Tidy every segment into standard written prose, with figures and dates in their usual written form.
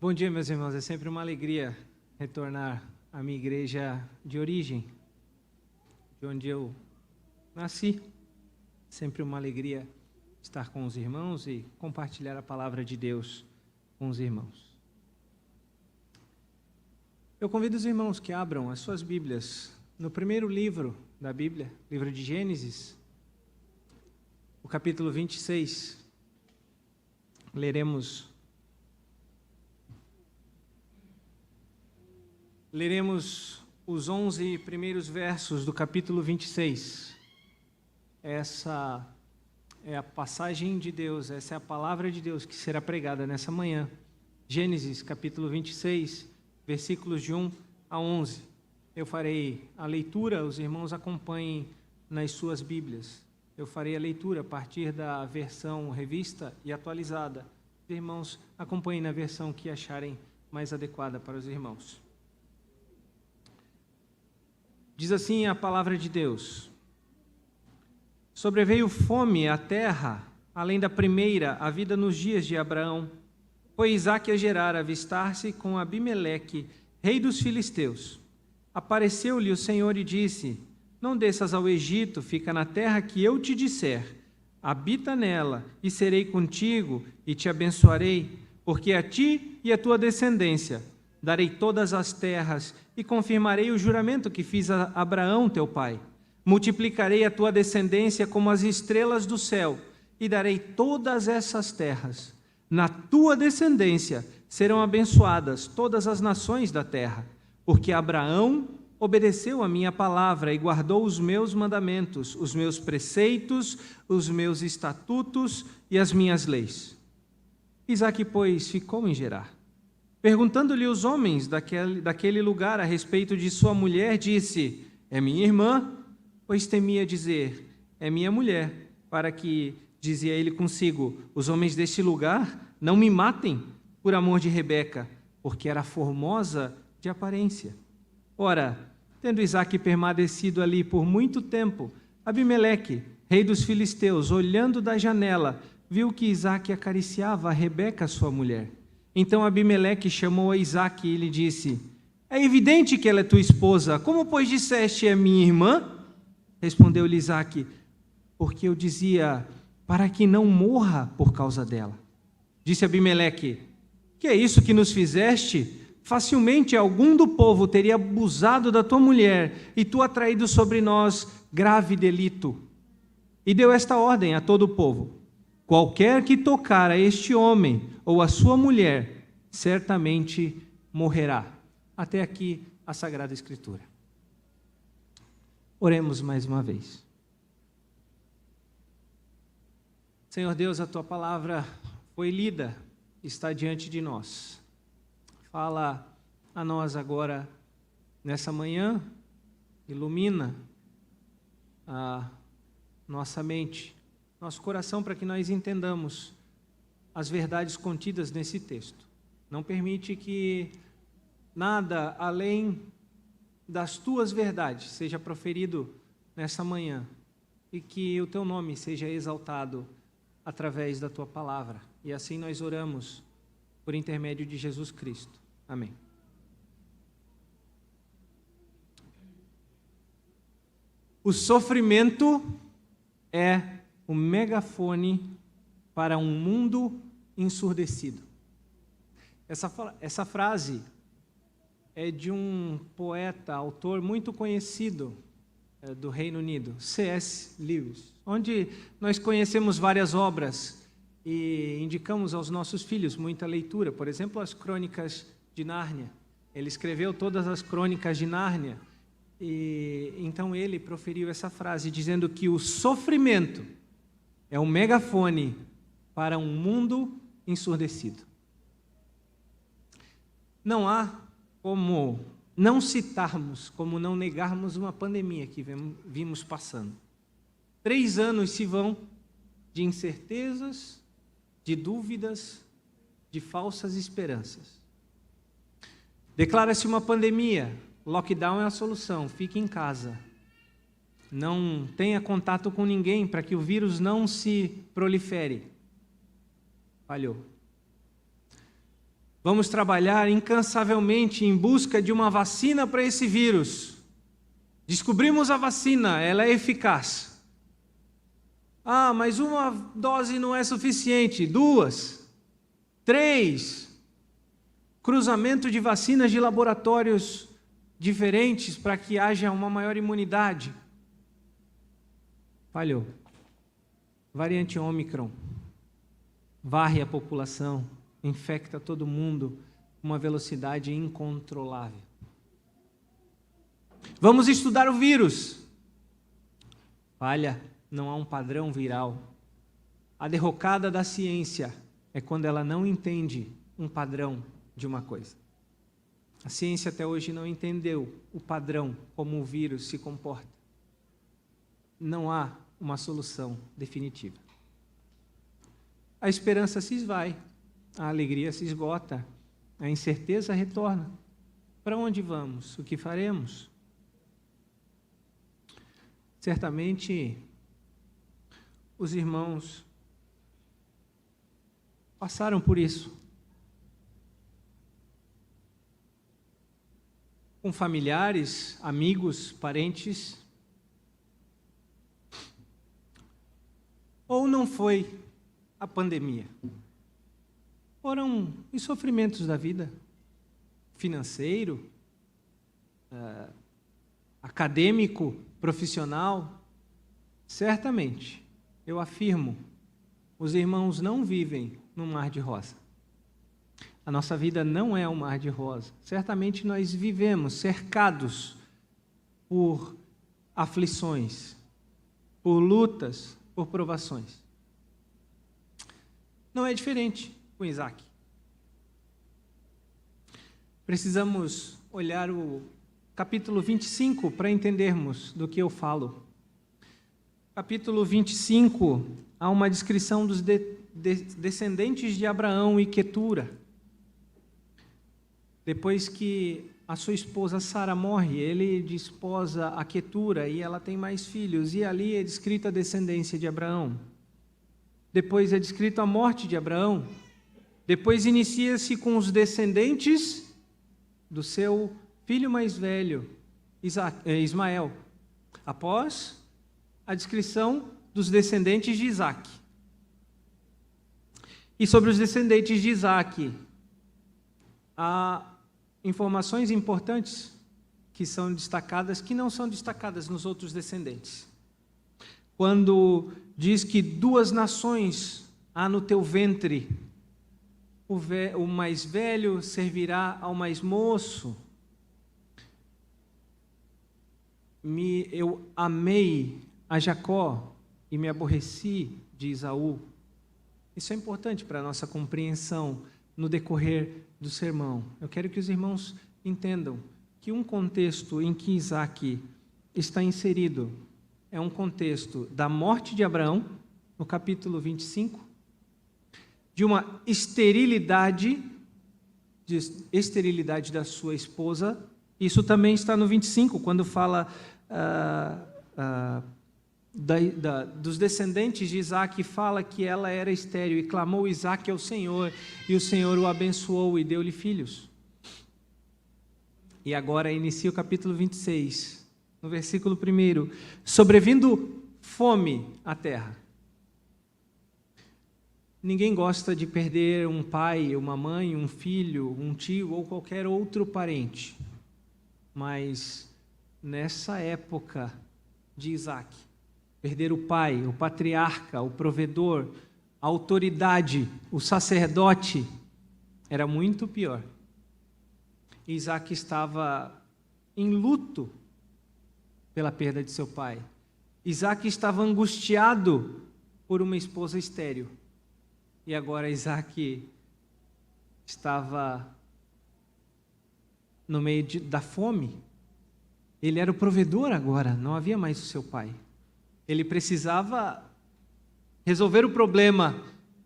Bom dia, meus irmãos. É sempre uma alegria retornar à minha igreja de origem, de onde eu nasci. Sempre uma alegria estar com os irmãos e compartilhar a palavra de Deus com os irmãos. Eu convido os irmãos que abram as suas Bíblias no primeiro livro da Bíblia, livro de Gênesis, o capítulo 26. Leremos os 11 primeiros versos do capítulo 26. Essa é a passagem de Deus, essa é a palavra de Deus que será pregada nessa manhã. Gênesis, capítulo 26, versículos de 1 a 11. Eu farei a leitura, os irmãos acompanhem nas suas Bíblias. Eu farei a leitura a partir da versão revista e atualizada. Os irmãos acompanhem na versão que acharem mais adequada para os irmãos. Diz assim a palavra de Deus: Sobreveio fome à terra, além da primeira, a vida nos dias de Abraão. Foi Isaque a Gerar avistar-se com Abimeleque, rei dos filisteus. Apareceu-lhe o Senhor e disse: Não desças ao Egito, fica na terra que eu te disser. Habita nela, e serei contigo, e te abençoarei, porque a ti e a tua descendência darei todas as terras, e confirmarei o juramento que fiz a Abraão, teu pai. Multiplicarei a tua descendência como as estrelas do céu, e darei todas essas terras. Na tua descendência serão abençoadas todas as nações da terra, porque Abraão obedeceu a minha palavra e guardou os meus mandamentos, os meus preceitos, os meus estatutos e as minhas leis. Isaque, pois, ficou em Gerar. Perguntando-lhe os homens daquele lugar a respeito de sua mulher, disse: É minha irmã, pois temia dizer: É minha mulher, para que, dizia ele consigo, os homens deste lugar não me matem por amor de Rebeca, porque era formosa de aparência. Ora, tendo Isaque permanecido ali por muito tempo, Abimeleque, rei dos filisteus, olhando da janela, viu que Isaque acariciava a Rebeca, sua mulher. Então Abimeleque chamou a Isaque e lhe disse: É evidente que ela é tua esposa. Como, pois, disseste, é minha irmã? Respondeu-lhe Isaque: Porque eu dizia, para que não morra por causa dela. Disse Abimeleque: Que é isso que nos fizeste? Facilmente algum do povo teria abusado da tua mulher, e tu atraído sobre nós grave delito. E deu esta ordem a todo o povo: Qualquer que tocar a este homem ou a sua mulher, certamente morrerá. Até aqui a Sagrada Escritura. Oremos mais uma vez. Senhor Deus, a tua palavra foi lida, está diante de nós. Fala a nós agora, nessa manhã, ilumina a nossa mente, nosso coração, para que nós entendamos as verdades contidas nesse texto. Não permite que nada além das tuas verdades seja proferido nessa manhã, e que o teu nome seja exaltado através da tua palavra. E assim nós oramos por intermédio de Jesus Cristo. Amém. O sofrimento é o megafone para um mundo ensurdecido. Essa frase é de um poeta, autor muito conhecido do Reino Unido, C.S. Lewis, onde nós conhecemos várias obras e indicamos aos nossos filhos muita leitura. Por exemplo, as Crônicas de Nárnia. Ele escreveu todas as Crônicas de Nárnia, e então ele proferiu essa frase dizendo que o sofrimento é um megafone para um mundo ensurdecido. Não há como não citarmos, como não negarmos uma pandemia que vimos passando. 3 anos se vão de incertezas, de dúvidas, de falsas esperanças. Declara-se uma pandemia, lockdown é a solução, fique em casa. Não tenha contato com ninguém para que o vírus não se prolifere. Falhou. Vamos trabalhar incansavelmente em busca de uma vacina para esse vírus. Descobrimos a vacina, ela é eficaz. Ah, mas uma dose não é suficiente. 2, 3. Cruzamento de vacinas de laboratórios diferentes para que haja uma maior imunidade. Falhou. Variante Ômicron varre a população, infecta todo mundo com uma velocidade incontrolável. Vamos estudar o vírus. Falha, não há um padrão viral. A derrocada da ciência é quando ela não entende um padrão de uma coisa. A ciência até hoje não entendeu o padrão, como o vírus se comporta. Não há uma solução definitiva. A esperança se esvai, a alegria se esgota, a incerteza retorna. Para onde vamos? O que faremos? Certamente, os irmãos passaram por isso. Com familiares, amigos, parentes. Ou não foi a pandemia? Foram os sofrimentos da vida, financeiro, acadêmico, profissional. Certamente, eu afirmo, os irmãos não vivem num mar de rosa. A nossa vida não é um mar de rosa. Certamente nós vivemos cercados por aflições, por lutas, por provações. Não é diferente com Isaac. Precisamos olhar o capítulo 25 para entendermos do que eu falo. Capítulo 25, há uma descrição dos descendentes de Abraão e Quetura. Depois que a sua esposa Sara morre, ele desposa a Quetura e ela tem mais filhos, e ali é descrita a descendência de Abraão. Depois é descrita a morte de Abraão. Depois inicia-se com os descendentes do seu filho mais velho, Ismael. Após a descrição dos descendentes de Isaac. E sobre os descendentes de Isaac, há informações importantes que são destacadas, que não são destacadas nos outros descendentes. Quando diz que 2 nações há no teu ventre, o mais velho servirá ao mais moço. Eu amei a Jacó e me aborreci de Esaú. Isso é importante para a nossa compreensão no decorrer do sermão. Eu quero que os irmãos entendam que um contexto em que Isaac está inserido é um contexto da morte de Abraão, no capítulo 25, de uma esterilidade da sua esposa. Isso também está no 25, quando fala dos descendentes de Isaac, fala que ela era estéril, e clamou Isaac ao Senhor, e o Senhor o abençoou e deu-lhe filhos. E agora inicia o capítulo 26, no versículo 1, sobrevindo fome à terra. Ninguém gosta de perder um pai, uma mãe, um filho, um tio ou qualquer outro parente. Mas nessa época de Isaac, perder o pai, o patriarca, o provedor, a autoridade, o sacerdote, era muito pior. Isaac estava em luto pela perda de seu pai. Isaac estava angustiado por uma esposa estéril. E agora Isaac estava no meio da fome. Ele era o provedor agora, não havia mais o seu pai. Ele precisava resolver o problema,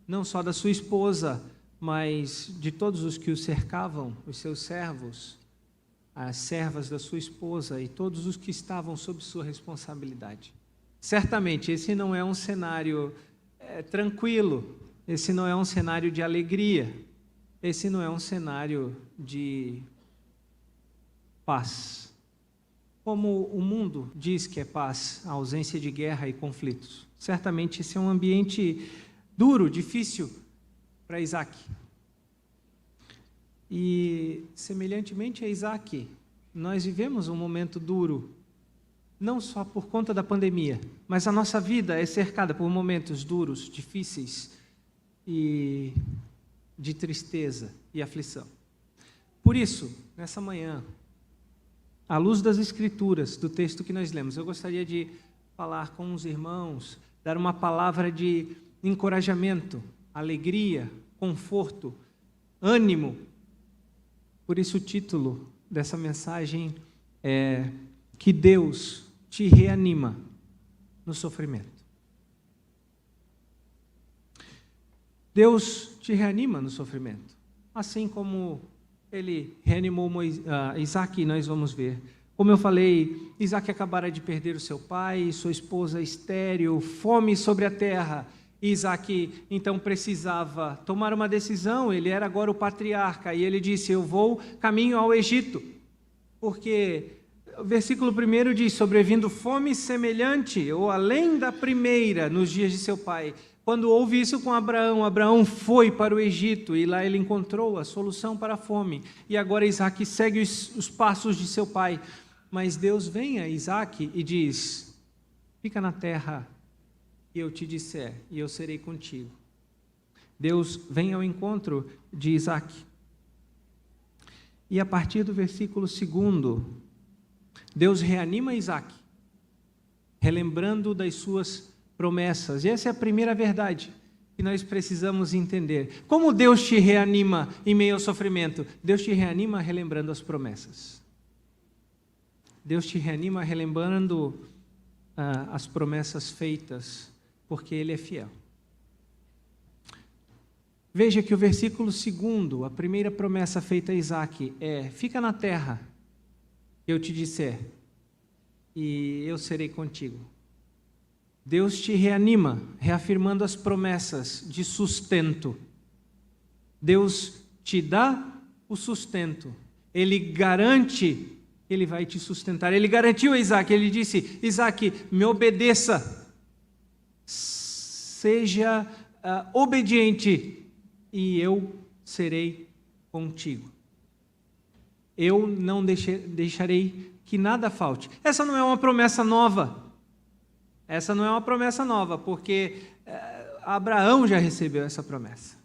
não só da sua esposa, mas de todos os que o cercavam, os seus servos, as servas da sua esposa e todos os que estavam sob sua responsabilidade. Certamente, esse não é um cenário tranquilo, esse não é um cenário de alegria. esse não é um cenário de paz. Como o mundo diz que é paz, a ausência de guerra e conflitos. Certamente esse é um ambiente duro, difícil para Isaac. E, semelhantemente a Isaac, nós vivemos um momento duro, não só por conta da pandemia, mas a nossa vida é cercada por momentos duros, difíceis e de tristeza e aflição. Por isso, nessa manhã, à luz das Escrituras, do texto que nós lemos, eu gostaria de falar com os irmãos, dar uma palavra de encorajamento, alegria, conforto, ânimo. Por isso o título dessa mensagem é que Deus te reanima no sofrimento. Deus te reanima no sofrimento, assim como Ele reanimou Isaac, nós vamos ver. Como eu falei, Isaac acabara de perder o seu pai, sua esposa estéril, fome sobre a terra. Isaac, então, precisava tomar uma decisão, ele era agora o patriarca, e ele disse, eu vou caminho ao Egito, porque o versículo 1 diz, sobrevindo fome semelhante, ou além da primeira, nos dias de seu pai. Quando houve isso com Abraão, Abraão foi para o Egito, e lá ele encontrou a solução para a fome, e agora Isaac segue os passos de seu pai, mas Deus vem a Isaac e diz, fica na terra, e eu te disser, e eu serei contigo. Deus vem ao encontro de Isaac. E a partir do versículo 2, Deus reanima Isaac, relembrando das suas promessas. E essa é a primeira verdade que nós precisamos entender. Como Deus te reanima em meio ao sofrimento? Deus te reanima relembrando as promessas. Deus te reanima relembrando as promessas feitas, porque Ele é fiel. Veja que o versículo 2, a primeira promessa feita a Isaac é, fica na terra, eu te disser, e eu serei contigo. Deus te reanima, reafirmando as promessas de sustento. Deus te dá o sustento. Ele garante, Ele vai te sustentar. Ele garantiu a Isaac, ele disse, Isaac, me obedeça. Seja obediente e eu serei contigo. Eu não deixarei que nada falte. Essa não é uma promessa nova. Essa não é uma promessa nova, porque Abraão já recebeu essa promessa.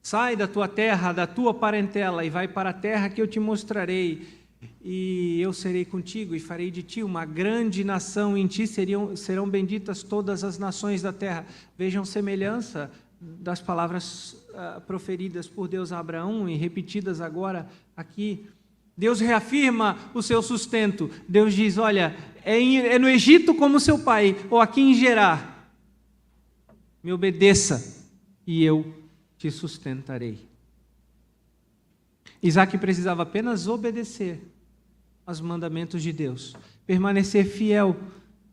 Sai da tua terra, da tua parentela e vai para a terra que eu te mostrarei. E eu serei contigo e farei de ti uma grande nação, em ti serão benditas todas as nações da terra. Vejam semelhança das palavras proferidas por Deus a Abraão e repetidas agora aqui. Deus reafirma o seu sustento. Deus diz, olha, é no Egito como seu pai, ou aqui em Gerar. Me obedeça e eu te sustentarei. Isaac precisava apenas obedecer aos mandamentos de Deus, permanecer fiel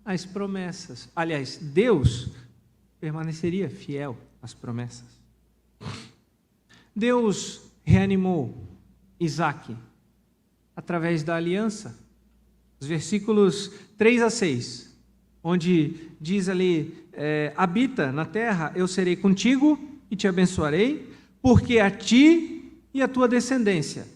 às promessas. Aliás, Deus permaneceria fiel às promessas. Deus reanimou Isaac através da aliança. Os versículos 3 a 6, onde diz ali, habita na terra, eu serei contigo e te abençoarei, porque a ti e a tua descendência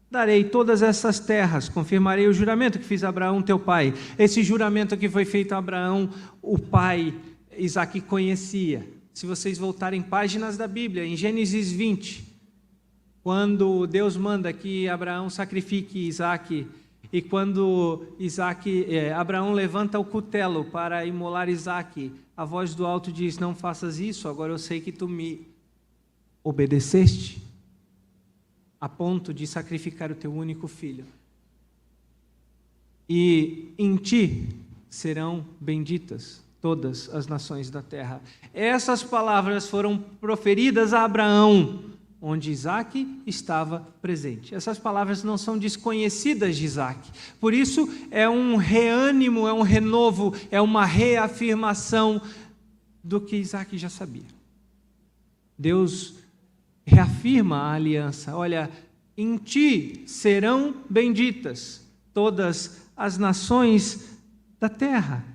darei todas essas terras, confirmarei o juramento que fiz a Abraão teu pai. Esse juramento que foi feito a Abraão, o pai, Isaac conhecia. Se vocês voltarem páginas da Bíblia, em Gênesis 20, quando Deus manda que Abraão sacrifique Isaac, e quando Abraão levanta o cutelo para imolar Isaac, a voz do alto diz, não faças isso, agora eu sei que tu me obedeceste, a ponto de sacrificar o teu único filho. E em ti serão benditas todas as nações da terra. Essas palavras foram proferidas a Abraão, onde Isaac estava presente. Essas palavras não são desconhecidas de Isaac. Por isso, é um reânimo, é um renovo, é uma reafirmação do que Isaac já sabia. Deus reafirma a aliança. Olha, em ti serão benditas todas as nações da terra.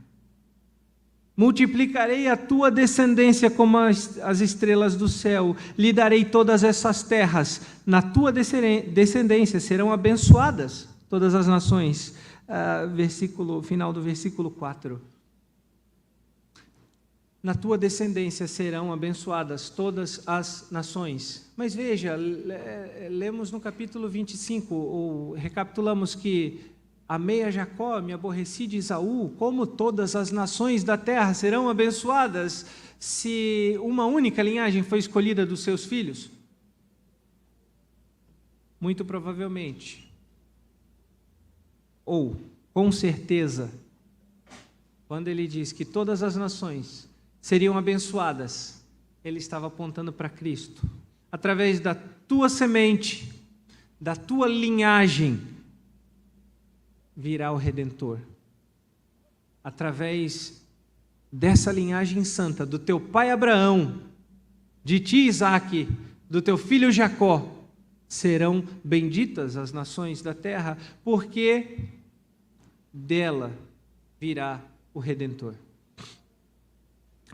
Multiplicarei a tua descendência como as estrelas do céu, lhe darei todas essas terras, na tua descendência serão abençoadas todas as nações. Final do versículo 4. Na tua descendência serão abençoadas todas as nações. Mas veja, lemos no capítulo 25, ou recapitulamos que amei a Jacó, me aborreci de Esaú, como todas as nações da terra serão abençoadas se uma única linhagem foi escolhida dos seus filhos? Muito provavelmente. Ou, com certeza, quando ele diz que todas as nações seriam abençoadas, ele estava apontando para Cristo. Através da tua semente, da tua linhagem, virá o Redentor. Através dessa linhagem santa, do teu pai Abraão, de ti Isaque, do teu filho Jacó, serão benditas as nações da terra, porque dela virá o Redentor.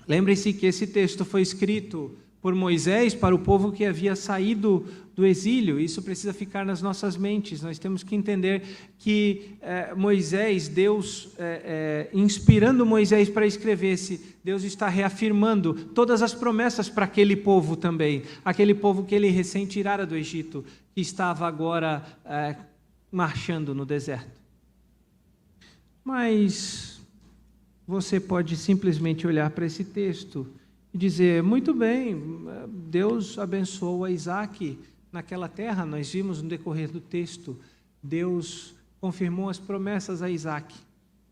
Lembre-se que esse texto foi escrito por Moisés para o povo que havia saído do exílio. Isso precisa ficar nas nossas mentes. Nós temos que entender que Moisés, Deus, inspirando Moisés para escrever-se, Deus está reafirmando todas as promessas para aquele povo também. Aquele povo que ele recém tirara do Egito, que estava agora marchando no deserto. Mas você pode simplesmente olhar para esse texto e dizer, muito bem, Deus abençoou a Isaque naquela terra, nós vimos no decorrer do texto, Deus confirmou as promessas a Isaque.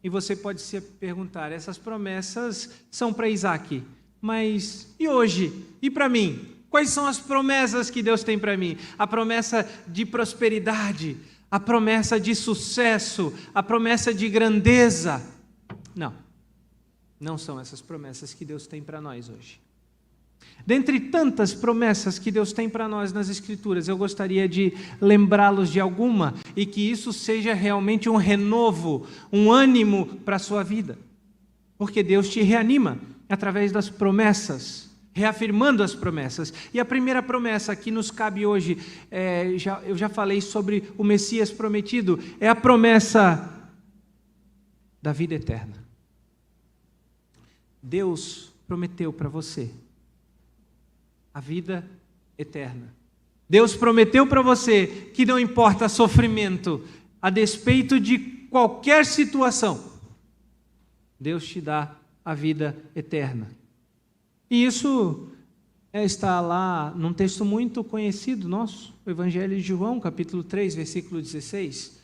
E você pode se perguntar, essas promessas são para Isaque, mas e hoje? E para mim? Quais são as promessas que Deus tem para mim? A promessa de prosperidade, a promessa de sucesso, a promessa de grandeza? Não. Não são essas promessas que Deus tem para nós hoje. Dentre tantas promessas que Deus tem para nós nas Escrituras, eu gostaria de lembrá-los de alguma e que isso seja realmente um renovo, um ânimo para a sua vida. Porque Deus te reanima através das promessas, reafirmando as promessas. E a primeira promessa que nos cabe hoje, eu já falei sobre o Messias prometido, é a promessa da vida eterna. Deus prometeu para você a vida eterna. Deus prometeu para você que não importa sofrimento, a despeito de qualquer situação, Deus te dá a vida eterna. E isso está lá num texto muito conhecido nosso, o Evangelho de João, capítulo 3, versículo 16.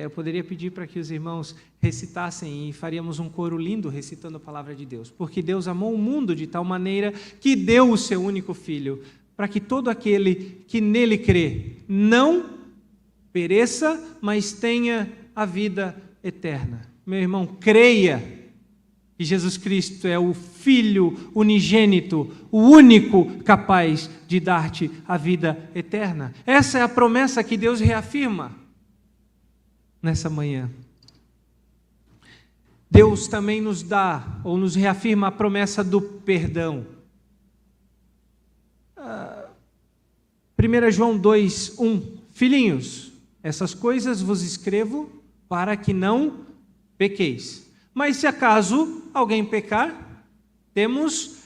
Eu poderia pedir para que os irmãos recitassem e faríamos um coro lindo recitando a palavra de Deus. Porque Deus amou o mundo de tal maneira que deu o seu único Filho, para que todo aquele que nele crê não pereça, mas tenha a vida eterna. Meu irmão, creia que Jesus Cristo é o Filho unigênito, o único capaz de dar-te a vida eterna. Essa é a promessa que Deus reafirma nessa manhã. Deus também nos dá, ou nos reafirma a promessa do perdão. 1 João 2:1. Filhinhos, essas coisas vos escrevo para que não pequeis. Mas se acaso alguém pecar, temos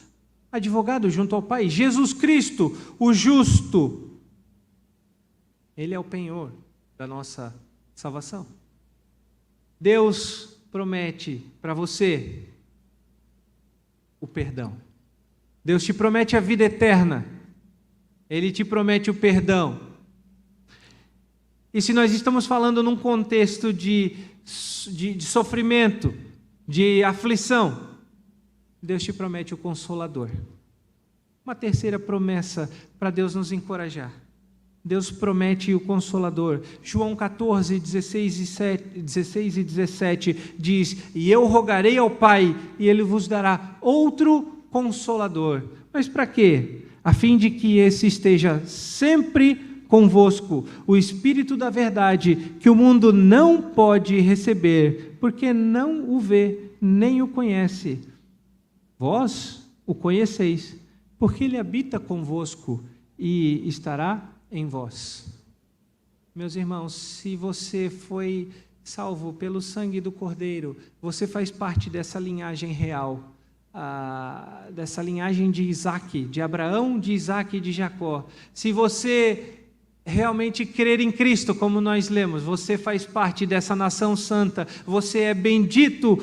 advogado junto ao Pai, Jesus Cristo, o justo. Ele é o penhor da nossa salvação. Deus promete para você o perdão. Deus te promete a vida eterna. Ele te promete o perdão. E se nós estamos falando num contexto de sofrimento, de aflição, Deus te promete o Consolador. Uma terceira promessa para Deus nos encorajar. Deus promete o Consolador. João 14, 16 e 17 diz, e eu rogarei ao Pai, e Ele vos dará outro Consolador. Mas para quê? a fim de que esse esteja sempre convosco, o Espírito da verdade, que o mundo não pode receber, porque não o vê, nem o conhece. Vós o conheceis, porque ele habita convosco e estará em vós. Meus irmãos, se você foi salvo pelo sangue do Cordeiro, você faz parte dessa linhagem real, dessa linhagem de Isaac, de Abraão, de Isaac e de Jacó. Se você realmente crer em Cristo, como nós lemos, você faz parte dessa nação santa, você é bendito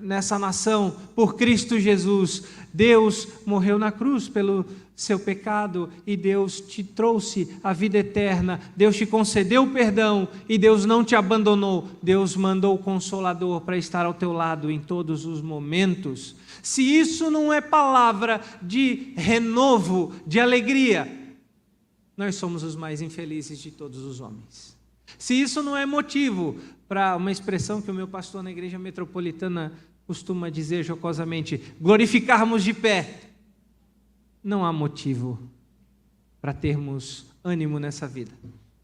nessa nação por Cristo Jesus. Deus morreu na cruz pelo seu pecado e Deus te trouxe a vida eterna, Deus te concedeu perdão e Deus não te abandonou. Deus mandou o Consolador para estar ao teu lado em todos os momentos. Se isso não é palavra de renovo, de alegria, nós somos os mais infelizes de todos os homens. Se isso não é motivo para uma expressão que o meu pastor na igreja metropolitana costuma dizer jocosamente, glorificarmos de pé, não há motivo para termos ânimo nessa vida.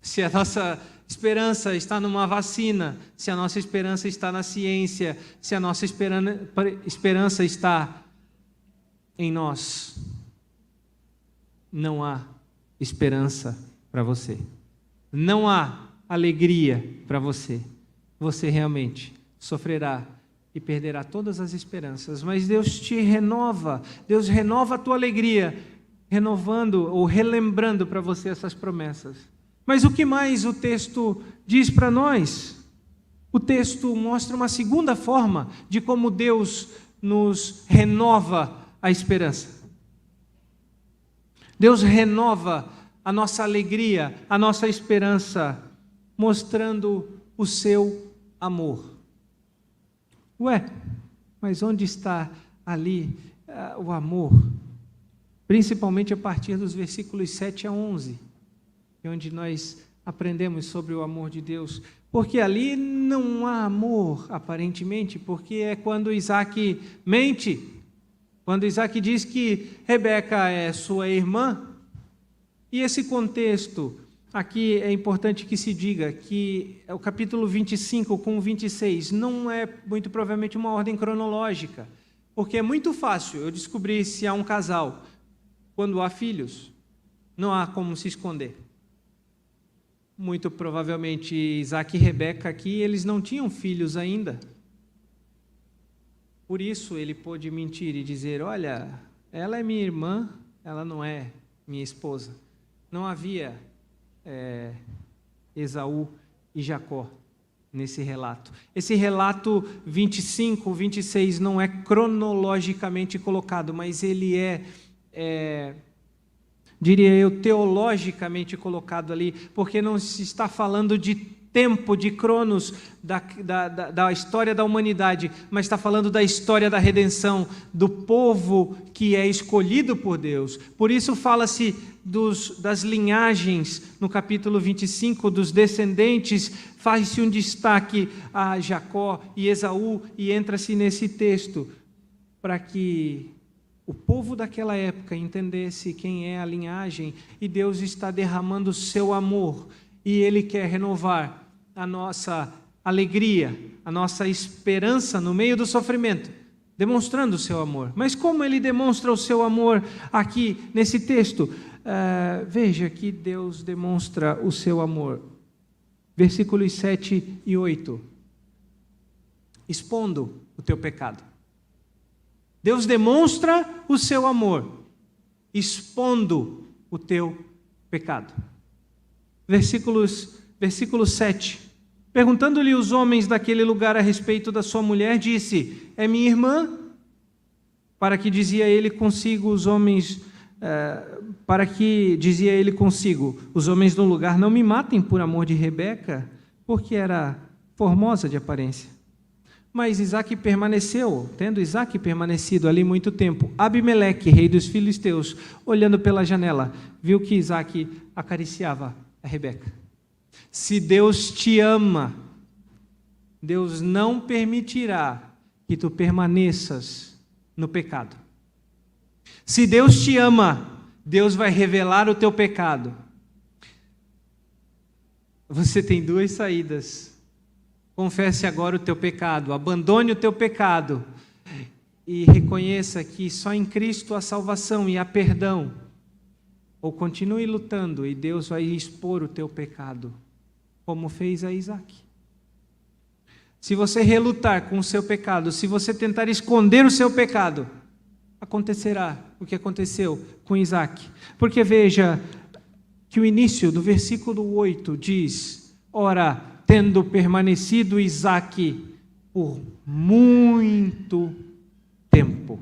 Se a nossa esperança está numa vacina, se a nossa esperança está na ciência, se a nossa esperança está em nós, não há esperança para você. Não há alegria para você. Você realmente sofrerá e perderá todas as esperanças, mas Deus te renova, Deus renova a tua alegria, renovando ou relembrando para você essas promessas. Mas o que mais o texto diz para nós? O texto mostra uma segunda forma de como Deus nos renova a esperança. Deus renova a nossa alegria, a nossa esperança, mostrando o seu amor. Ué, mas onde está ali o amor? Principalmente a partir dos versículos 7 a 11, onde nós aprendemos sobre o amor de Deus. Porque ali não há amor, aparentemente, porque é quando Isaac mente, quando Isaac diz que Rebeca é sua irmã. E esse contexto aqui é importante que se diga que o capítulo 25 com o 26 não é muito provavelmente uma ordem cronológica, porque é muito fácil eu descobrir se há um casal quando há filhos, não há como se esconder. Muito provavelmente Isaac e Rebeca aqui, eles não tinham filhos ainda. Por isso ele pôde mentir e dizer, olha, ela é minha irmã, ela não é minha esposa. Não havia Esaú e Jacó nesse relato. Esse relato 25, 26 não é cronologicamente colocado, mas ele diria eu, teologicamente colocado ali, porque não se está falando de tempo, de cronos, da história da humanidade, mas está falando da história da redenção, do povo que é escolhido por Deus. Por isso fala-se das linhagens, no capítulo 25, dos descendentes, faz-se um destaque a Jacó e Esaú, e entra-se nesse texto, para que o povo daquela época entendesse quem é a linhagem, e Deus está derramando o seu amor, e Ele quer renovar a nossa alegria, a nossa esperança no meio do sofrimento, demonstrando o seu amor. Mas como Ele demonstra o seu amor aqui nesse texto? Veja que Deus demonstra o seu amor. Versículos 7 e 8. Expondo o teu pecado. Deus demonsra o seu amor, expondo o teu pecado. Versículo 7. Perguntando-lhe os homens daquele lugar a respeito da sua mulher, disse, é minha irmã? Para que dizia ele consigo, os homens do lugar, não me matem por amor de Rebeca, porque era formosa de aparência. Mas Isaac permaneceu, tendo Isaac permanecido ali muito tempo, Abimeleque, rei dos filisteus, olhando pela janela, viu que Isaac acariciava a Rebeca. Se Deus te ama, Deus não permitirá que tu permaneças no pecado. Se Deus te ama, Deus vai revelar o teu pecado. Você tem duas saídas. Confesse agora o teu pecado, abandone o teu pecado e reconheça que só em Cristo há salvação e há perdão. Ou continue lutando e Deus vai expor o teu pecado, como fez a Isaac. Se você relutar com o seu pecado, se você tentar esconder o seu pecado, acontecerá o que aconteceu com Isaac. Porque veja que o início do versículo 8 diz: ora, tendo permanecido Isaac por muito tempo.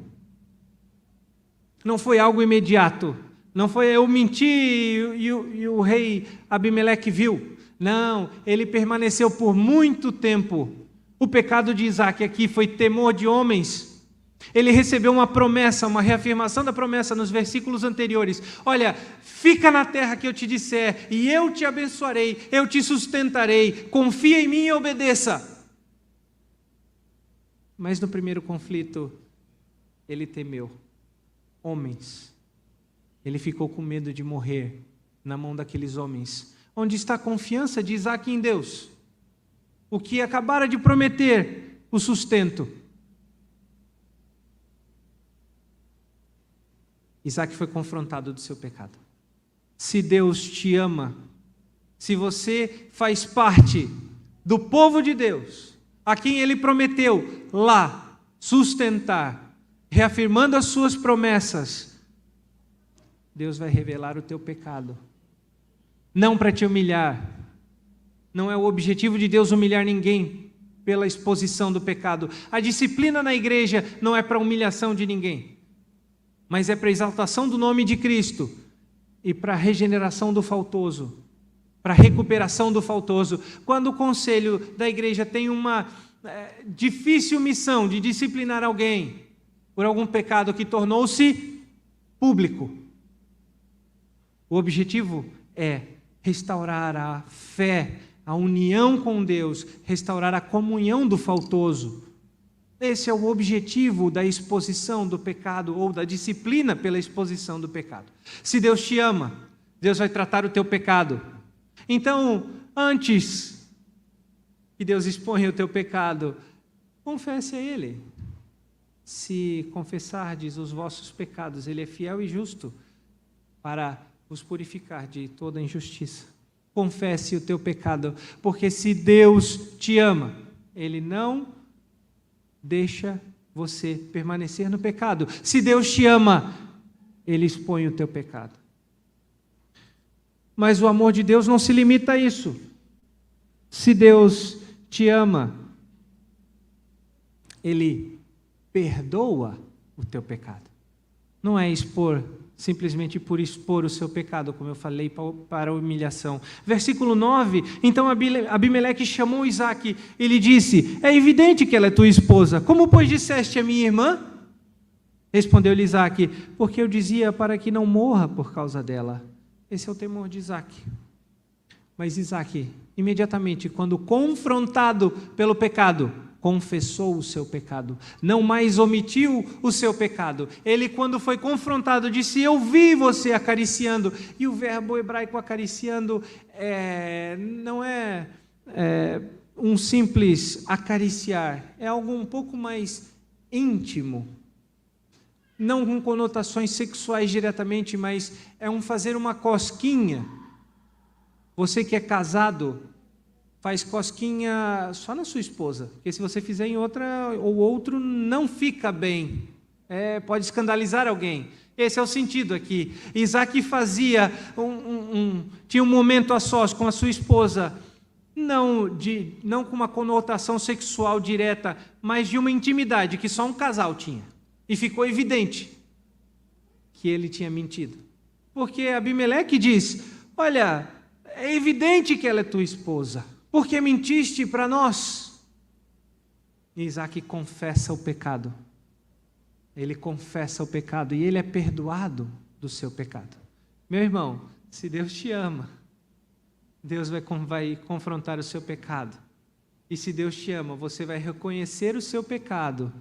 Não foi algo imediato. Não foi eu menti e o rei Abimeleque viu. Não, ele permaneceu por muito tempo. O pecado de Isaac aqui foi temor de homens. Ele recebeu uma promessa, uma reafirmação da promessa nos versículos anteriores. Olha, fica na terra que eu te disser, e eu te abençoarei, eu te sustentarei, confia em mim e obedeça. Mas no primeiro conflito, ele temeu homens. Ele ficou com medo de morrer na mão daqueles homens. Onde está a confiança de Isaac em Deus? O que acabara de prometer, o sustento. Isaac foi confrontado do seu pecado. Se Deus te ama, se você faz parte do povo de Deus, a quem Ele prometeu lá sustentar, reafirmando as suas promessas, Deus vai revelar o teu pecado. Não para te humilhar. Não é o objetivo de Deus humilhar ninguém pela exposição do pecado. A disciplina na igreja não é para humilhação de ninguém, mas é para a exaltação do nome de Cristo e para a regeneração do faltoso, para a recuperação do faltoso. Quando o conselho da igreja tem uma difícil missão de disciplinar alguém por algum pecado que tornou-se público, o objetivo é restaurar a fé, a união com Deus, restaurar a comunhão do faltoso. Esse é o objetivo da exposição do pecado ou da disciplina pela exposição do pecado. Se Deus te ama, Deus vai tratar o teu pecado. Então, antes que Deus exponha o teu pecado, confesse a Ele. Se confessardes os vossos pecados, Ele é fiel e justo para vos purificar de toda injustiça. Confesse o teu pecado, porque se Deus te ama, Ele não deixa você permanecer no pecado. Se Deus te ama, Ele expõe o teu pecado. Mas o amor de Deus não se limita a isso. Se Deus te ama, Ele perdoa o teu pecado. Não é simplesmente por expor o seu pecado, como eu falei, para a humilhação. Versículo 9, então Abimeleque chamou Isaac e lhe disse: é evidente que ela é tua esposa, como pois disseste a minha irmã? Respondeu-lhe Isaac: porque eu dizia para que não morra por causa dela. Esse é o temor de Isaac. Mas Isaac, imediatamente, quando confrontado pelo pecado, confessou o seu pecado, não mais omitiu o seu pecado. Ele, quando foi confrontado, disse: eu vi você acariciando. E o verbo hebraico acariciando não é um simples acariciar, é algo um pouco mais íntimo, não com conotações sexuais diretamente, mas é um fazer uma cosquinha. Você que é casado, faz cosquinha só na sua esposa, porque se você fizer em outra ou outro, não fica bem, pode escandalizar alguém. Esse é o sentido aqui. Isaac fazia tinha um momento a sós com a sua esposa, não com uma conotação sexual direta, mas de uma intimidade que só um casal tinha. E ficou evidente que ele tinha mentido, porque Abimeleque diz: olha, é evidente que ela é tua esposa, porque mentiste para nós. E Isaac confessa o pecado. Ele confessa o pecado e ele é perdoado do seu pecado. Meu irmão, se Deus te ama, Deus vai confrontar o seu pecado. E se Deus te ama, você vai reconhecer o seu pecado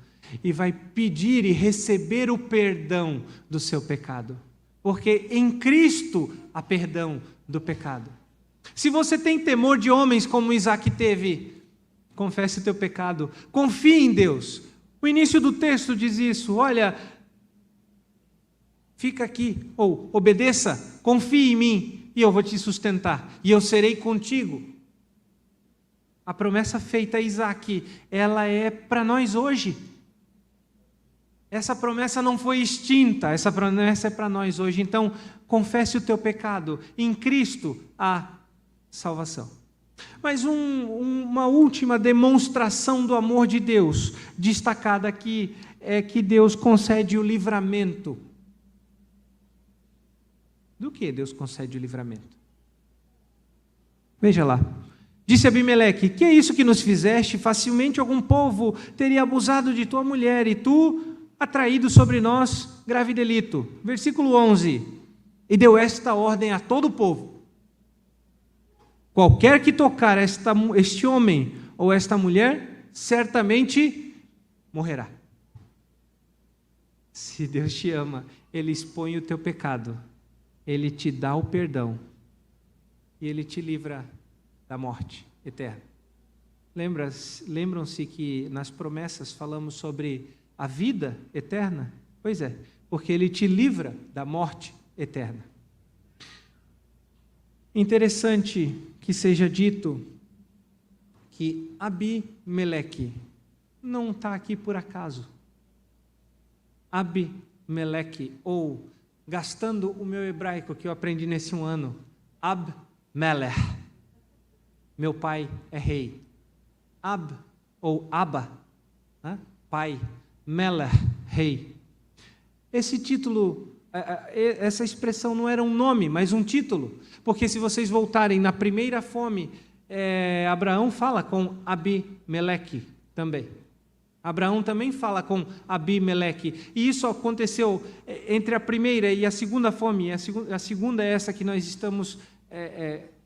e vai pedir e receber o perdão do seu pecado. Porque em Cristo há perdão do pecado. Se você tem temor de homens como Isaac teve, confesse o teu pecado, confie em Deus. O início do texto diz isso, olha, fica aqui, ou obedeça, confie em mim, e eu vou te sustentar, e eu serei contigo. A promessa feita a Isaac, ela é para nós hoje. Essa promessa não foi extinta, essa promessa é para nós hoje. Então, confesse o teu pecado, em Cristo há salvação. Mas uma última demonstração do amor de Deus, destacada aqui, é que Deus concede o livramento. Do que Deus concede o livramento? Veja lá. Disse Abimeleque: que é isso que nos fizeste? Facilmente algum povo teria abusado de tua mulher, e tu, atraído sobre nós grave delito. Versículo 11. E deu esta ordem a todo o povo: qualquer que tocar este homem ou esta mulher, certamente morrerá. Se Deus te ama, Ele expõe o teu pecado, Ele te dá o perdão e Ele te livra da morte eterna. Lembram-se que nas promessas falamos sobre a vida eterna? Pois é, porque Ele te livra da morte eterna. Interessante que seja dito que Abimeleque não está aqui por acaso. Abimeleque, ou, gastando o meu hebraico que eu aprendi nesse um ano, Ab-Melech, meu pai é rei. Ab, ou Abba, né? Pai, Melech, rei. Esse título, essa expressão não era um nome, mas um título, porque se vocês voltarem na primeira fome, Abraão fala com Abimeleque também. Abraão também fala com Abimeleque, e isso aconteceu entre a primeira e a segunda fome. A segunda é essa que nós estamos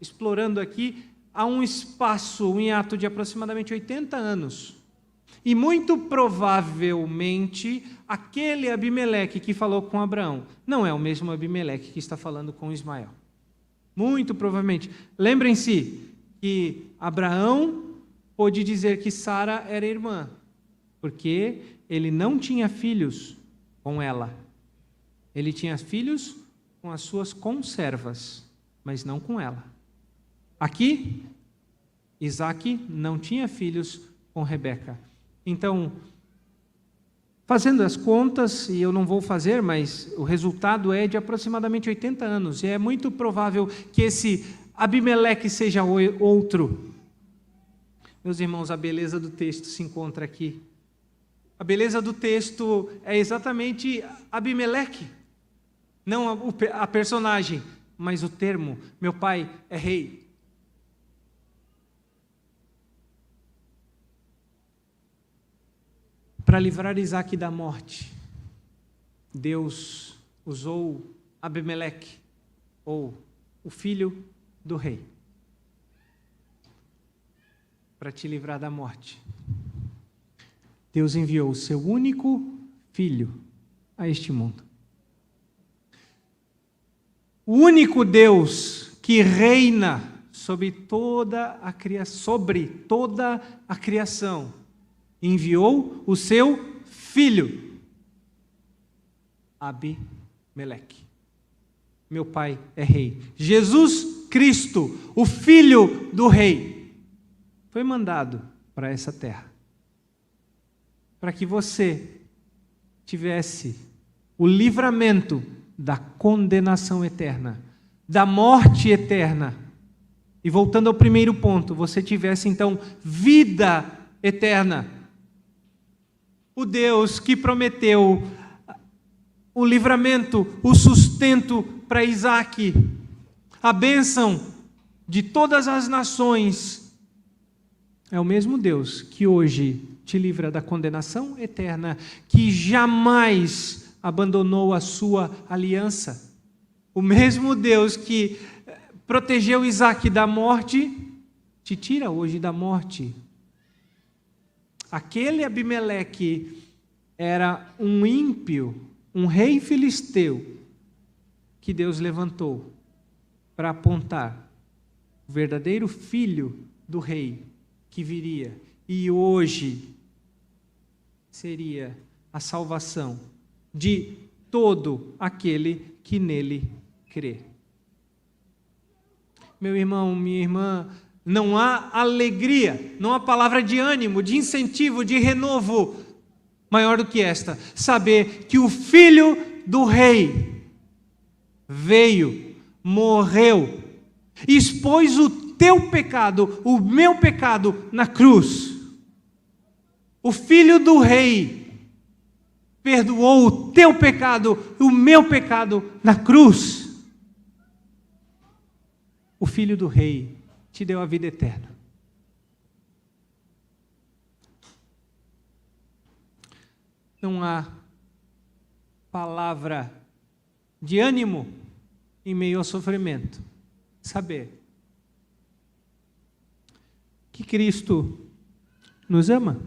explorando aqui. Há um espaço, um hiato de aproximadamente 80 anos. E muito provavelmente, aquele Abimeleque que falou com Abraão não é o mesmo Abimeleque que está falando com Ismael. Muito provavelmente. Lembrem-se que Abraão pôde dizer que Sara era irmã, porque ele não tinha filhos com ela. Ele tinha filhos com as suas conservas, mas não com ela. Aqui, Isaac não tinha filhos com Rebeca. Então, fazendo as contas, e eu não vou fazer, mas o resultado é de aproximadamente 80 anos. E é muito provável que esse Abimeleque seja outro. Meus irmãos, a beleza do texto se encontra aqui. A beleza do texto é exatamente Abimeleque. Não a personagem, mas o termo. Meu pai é rei. Para livrar Isaac da morte, Deus usou Abimeleque, ou o filho do rei, para te livrar da morte. Deus enviou o seu único filho a este mundo. O único Deus que reina sobre toda a criação, enviou o seu filho, Abimeleque. Meu pai é rei. Jesus Cristo, o filho do rei, foi mandado para essa terra, para que você tivesse o livramento da condenação eterna, da morte eterna. E voltando ao primeiro ponto, você tivesse então vida eterna. O Deus que prometeu o livramento, o sustento para Isaac, a bênção de todas as nações, é o mesmo Deus que hoje te livra da condenação eterna, que jamais abandonou a sua aliança. O mesmo Deus que protegeu Isaac da morte, te tira hoje da morte aquele Abimeleque era um ímpio, um rei filisteu, que Deus levantou para apontar o verdadeiro filho do rei que viria, e hoje seria a salvação de todo aquele que nele crê. Meu irmão, minha irmã, não há alegria, não há palavra de ânimo, de incentivo, de renovo maior do que esta: saber que o Filho do Rei veio, morreu, expôs o teu pecado, o meu pecado na cruz. O Filho do Rei perdoou o teu pecado, o meu pecado na cruz. O Filho do Rei te deu a vida eterna. Não há palavra de ânimo em meio ao sofrimento. Saber que Cristo nos ama.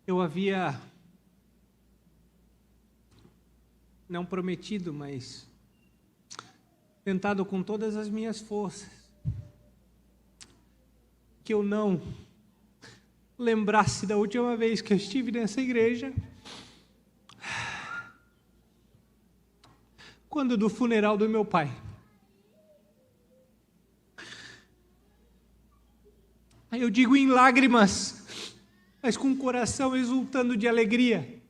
Eu havia não prometido, mas tentado com todas as minhas forças que eu não lembrasse da última vez que eu estive nessa igreja, quando do funeral do meu pai. Aí eu digo em lágrimas, mas com o coração exultando de alegria.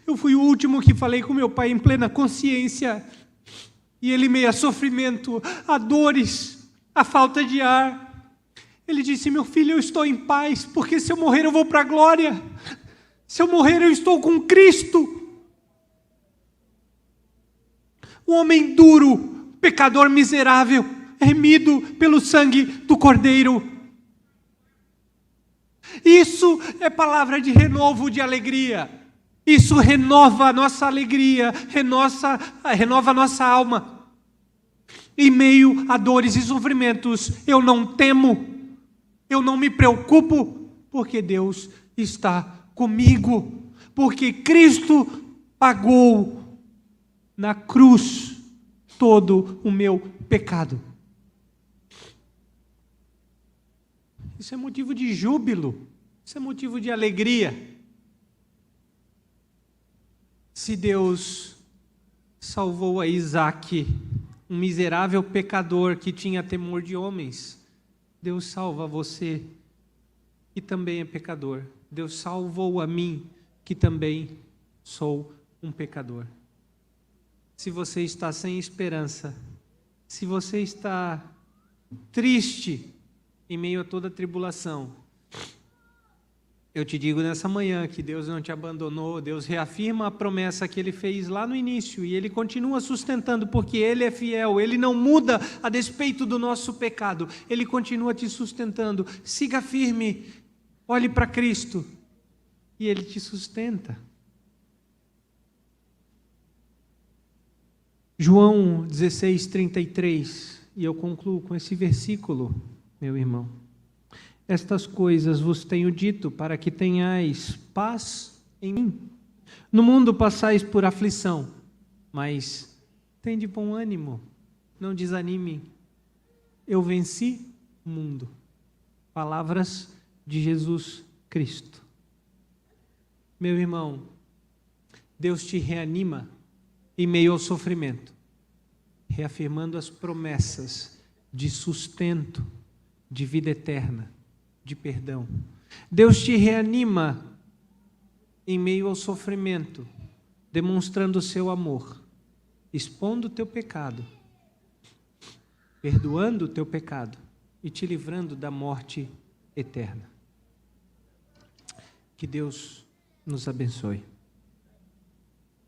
Eu fui o último que falei com meu pai em plena consciência, e ele, meio a sofrimento, a dores, a falta de ar, ele disse: meu filho, eu estou em paz, porque se eu morrer eu vou para a glória, se eu morrer eu estou com Cristo. Um homem duro, pecador miserável, remido pelo sangue do Cordeiro. Isso é palavra de renovo, de alegria. Isso renova a nossa alegria, renova a nossa alma. Em meio a dores e sofrimentos, eu não temo, eu não me preocupo, porque Deus está comigo, porque Cristo pagou na cruz todo o meu pecado. Isso é motivo de júbilo, isso é motivo de alegria. Se Deus salvou a Isaque, um miserável pecador que tinha temor de homens, Deus salva você, que também é pecador. Deus salvou a mim, que também sou um pecador. Se você está sem esperança, se você está triste em meio a toda a tribulação, eu te digo nessa manhã que Deus não te abandonou. Deus reafirma a promessa que Ele fez lá no início, e Ele continua sustentando, porque Ele é fiel, Ele não muda a despeito do nosso pecado, Ele continua te sustentando. Siga firme, olhe para Cristo, e Ele te sustenta. João 16:33, e eu concluo com esse versículo, meu irmão. Estas coisas vos tenho dito, para que tenhais paz em mim. No mundo passais por aflição, mas tende bom ânimo, não desanime. Eu venci o mundo. Palavras de Jesus Cristo. Meu irmão, Deus te reanima em meio ao sofrimento, reafirmando as promessas de sustento, de vida eterna, de perdão. Deus te reanima em meio ao sofrimento, demonstrando o seu amor, expondo o teu pecado, perdoando o teu pecado e te livrando da morte eterna. Que Deus nos abençoe.